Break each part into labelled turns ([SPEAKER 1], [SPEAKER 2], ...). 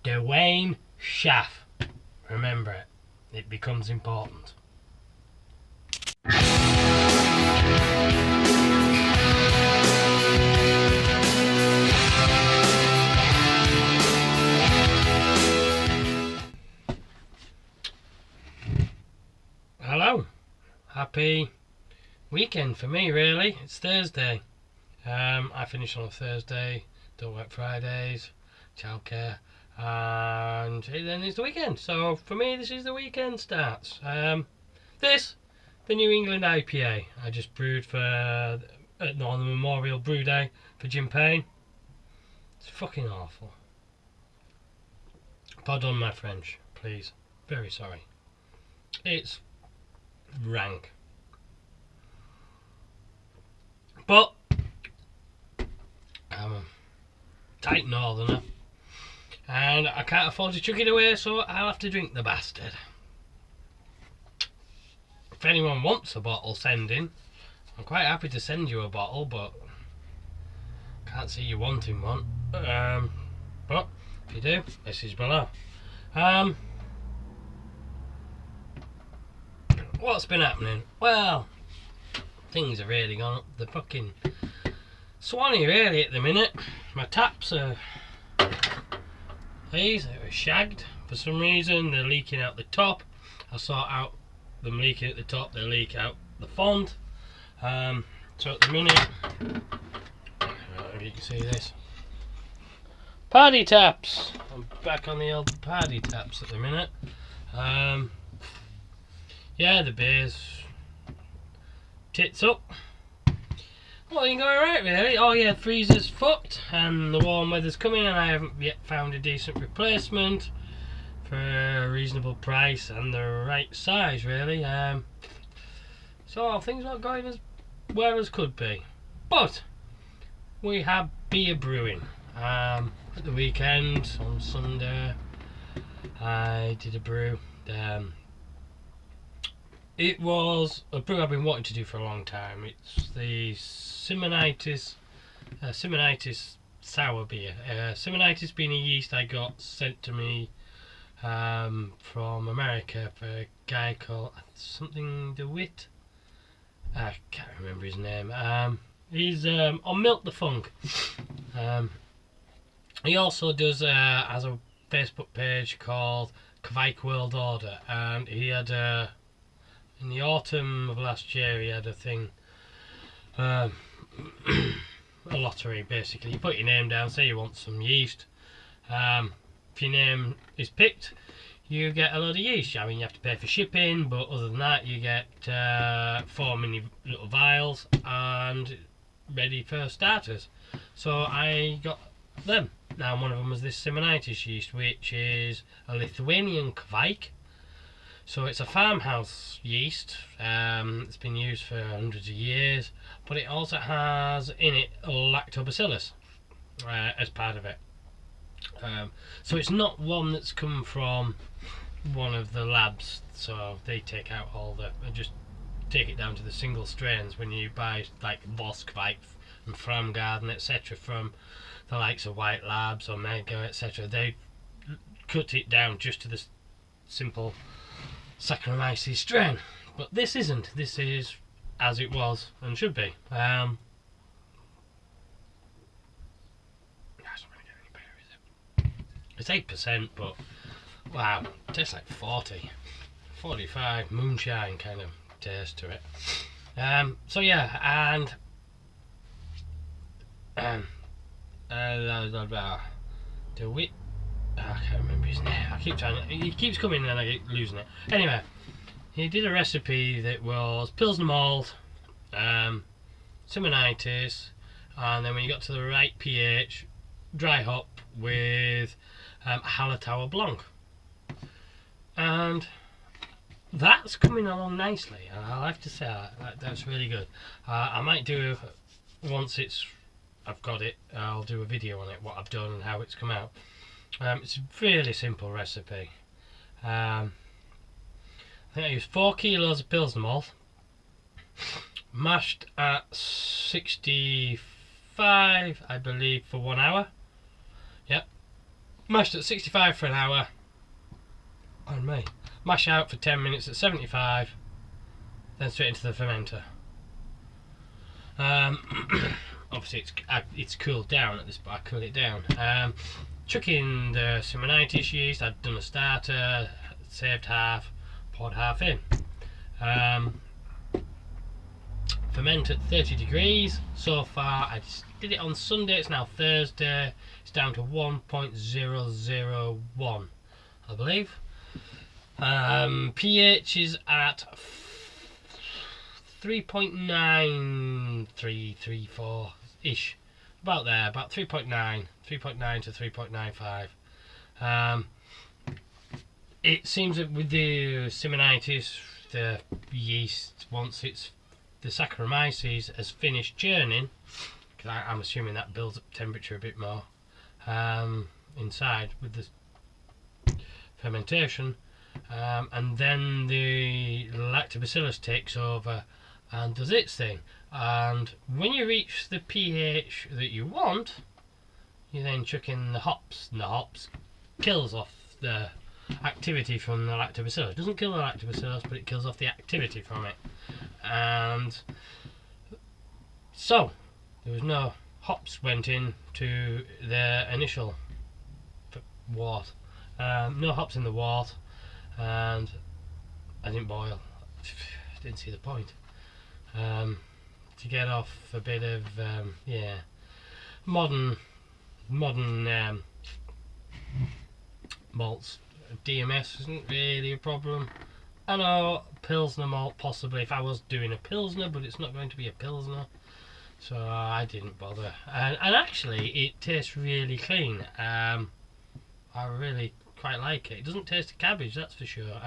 [SPEAKER 1] Dwayne Schaff. Remember it. It becomes important. Hello. Happy weekend for me, really. It's Thursday. I finish on a Thursday. Don't work Fridays. Childcare. And then it's the weekend. So for me, this is the weekend starts. This, the New England IPA. I just brewed for on the Memorial Brew Day for Jim Payne. It's fucking awful. Pardon my French, please. Very sorry. It's rank. But I'm a tight northerner and I can't afford to chuck it away, so I'll have to drink the bastard. If anyone wants a bottle, send in. I'm quite happy to send you a bottle, but can't see you wanting one. But if you do, message below. What's been happening? Well, things have really gone up the fucking Swanee really at the minute. My taps are these, they were shagged for some reason. They're leaking out the top. I sort out them leaking at the top, they leak out the font. So at the minute, I don't know if you can see this, party taps. I'm back on the old party taps at the minute. Yeah, the beer's tits up. Well, you going right really. Oh yeah, freezer's fucked and the warm weather's coming and I haven't yet found a decent replacement for a reasonable price and the right size really. So things aren't going as well as could be. But we have beer brewing. At the weekend on Sunday I did a brew. It was a brew I've been wanting to do for a long time. It's the Simonitis sour beer. Simonitis being a yeast I got sent to me from America for a guy called something DeWitt. I can't remember his name. He's on Milk the Funk. He also does has a Facebook page called Kvike World Order, and he had in the autumn of last year he had a thing, a lottery basically. You put your name down, say you want some yeast. If your name is picked, you get a load of yeast. I mean, you have to pay for shipping, but other than that you get 4 mini little vials and ready for starters. So I got them. Now one of them was this Simonitis yeast, which is a Lithuanian Kvike. So it's a farmhouse yeast. It's been used for hundreds of years, but it also has in it lactobacillus as part of it. So it's not one that's come from one of the labs, so they take out all the and just take it down to the single strains. When you buy like Voss Kvike and Framgarden etc. from the likes of White Labs or Mega etc., they cut it down just to the simple Saccharomyces strain, but this isn't. This is as it was and should be. That's not going to get any better, is it? It's 8%, but wow, it tastes like 40, 45 moonshine kind of taste to it. So yeah, and DeWitt, I can't remember his name. I keep trying. He keeps coming and I keep losing it. Anyway, he did a recipe that was Pilsner malt, Simonitis, and then when you got to the right pH, dry hop with Hallertauer Blanc, and that's coming along nicely. I have to say that's really good. I might do once I've got it. I'll do a video on it, what I've done and how it's come out. It's a really simple recipe. I think I used 4 kilos of Pilsner malt, mashed at 65, I believe, for 1 hour. Yep. Mashed at 65 for an hour. On me. Mash out for 10 minutes at 75. Then straight into the fermenter. Obviously it's cooled down at this point. I cool it down. Chuck in the Simonitis yeast. I'd done a starter, saved half, poured half in. Ferment at 30 degrees. So far, I just did it on Sunday. It's now Thursday. It's down to 1.001, I believe. pH is at 3.9334 ish, about there, about 3.9 to 3.95. It seems that with the Simonitis, the yeast, once it's the Saccharomyces has finished churning, because I'm assuming that builds up temperature a bit more inside with the fermentation, and then the lactobacillus takes over and does its thing. And when you reach the pH that you want, you then chuck in the hops, and the hops kills off the activity from the lactobacillus. It doesn't kill the lactobacillus, but it kills off the activity from it. And so there was no hops went in to the initial wort. No hops in the wort, and I didn't boil. I didn't see the point. To get off a bit of modern malts. DMS isn't really a problem. I know Pilsner malt possibly if I was doing a Pilsner, but it's not going to be a Pilsner, so I didn't bother. And actually it tastes really clean. I really quite like it. It doesn't taste of cabbage, that's for sure,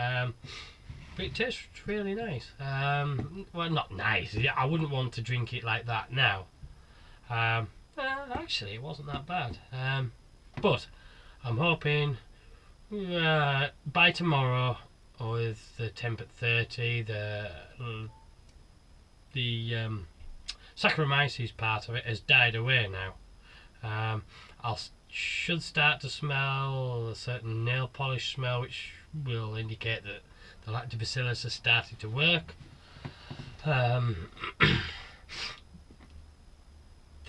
[SPEAKER 1] but it tastes really nice. Well, not nice, I wouldn't want to drink it like that now. Actually it wasn't that bad, but I'm hoping by tomorrow, with the temp at 30, the Saccharomyces part of it has died away now. Should start to smell a certain nail polish smell, which will indicate that the lactobacillus has started to work. Then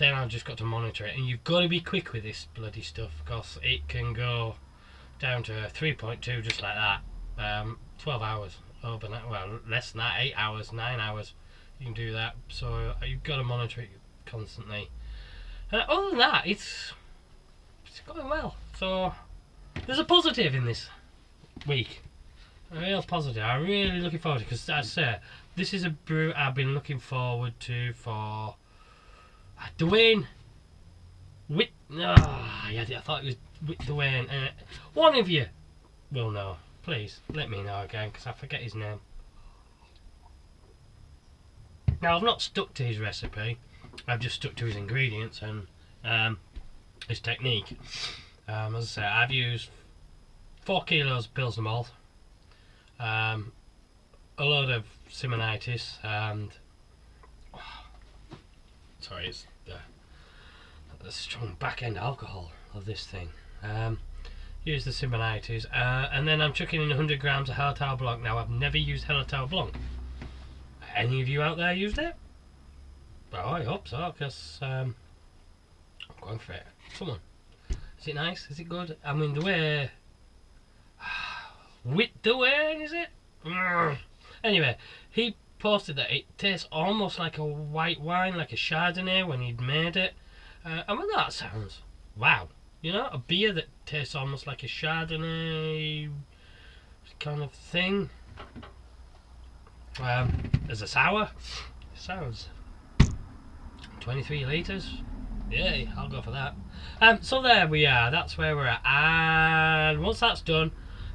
[SPEAKER 1] I've just got to monitor it, and you've got to be quick with this bloody stuff, because it can go down to 3.2 just like that. 12 hours overnight, well less than that, 8 hours, 9 hours you can do that, so you've got to monitor it constantly. Other than that, it's going well, so there's a positive in this week, a real positive. I'm really looking forward to it, because as I say, this is a brew I've been looking forward to for Dwayne yeah, I thought it was Dwayne. One of you will know. Please let me know again, because I forget his name. Now I've not stuck to his recipe, I've just stuck to his ingredients and his technique. As I say, I've used 4 kilos of Pilsner malt, a load of Simonitis, and sorry, it's the strong back end alcohol of this thing. Use the Simonitis, and then I'm chucking in 100 grams of Hallertau Blanc. Now, I've never used Hallertau Blanc. Any of you out there used it? Well, I hope so, because I'm going for it. Come on. Is it nice? Is it good? I mean, the way... With the way, is it? Anyway, he posted that it tastes almost like a white wine, like a Chardonnay when he'd made it. And well, that sounds... Wow. You know, a beer that tastes almost like a Chardonnay kind of thing. As a sour, sounds 23 litres. Yay, I'll go for that. So there we are, that's where we're at. And once that's done,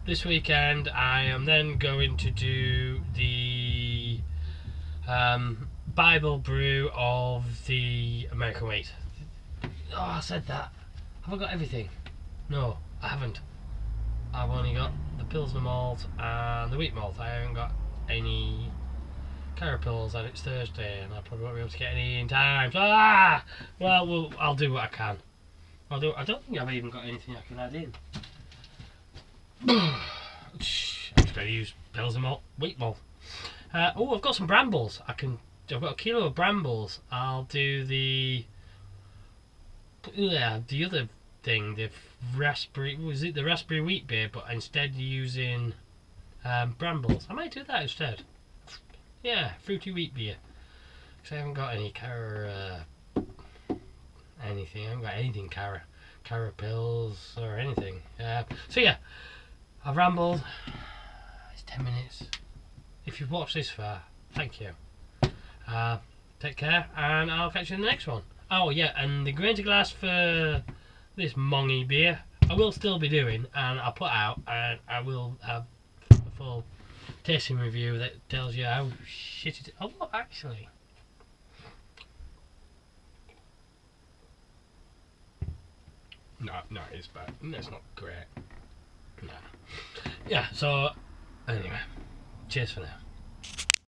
[SPEAKER 1] this weekend I am then going to do the Bible brew of the American wheat. Oh, I said that. Have I got everything? No, I haven't. I've only got the Pilsner malt and the wheat malt. I haven't got any carapils, and it's Thursday, and I probably won't be able to get any in time. So, well, I'll do what I can. Although I don't think I've even got anything I can add in. I'm just going to use pills and malt wheat ball. Oh, I've got some brambles. I've got a kilo of brambles. I'll do the other thing, the raspberry. Was it the raspberry wheat beer? But instead using brambles. I might do that instead. Yeah, fruity wheat beer. Because I haven't got any anything. I haven't got anything Cara pills or anything. So yeah, I've rambled. It's 10 minutes. If you've watched this far, thank you. Take care, and I'll catch you in the next one. Oh yeah, and the grain to glass for this mongy beer I will still be doing, and I'll put out, and I will have a full tasting review that tells you how shit it is. Oh, look, actually. No, it's bad. It's not great. No. Yeah, so, anyway, cheers for now.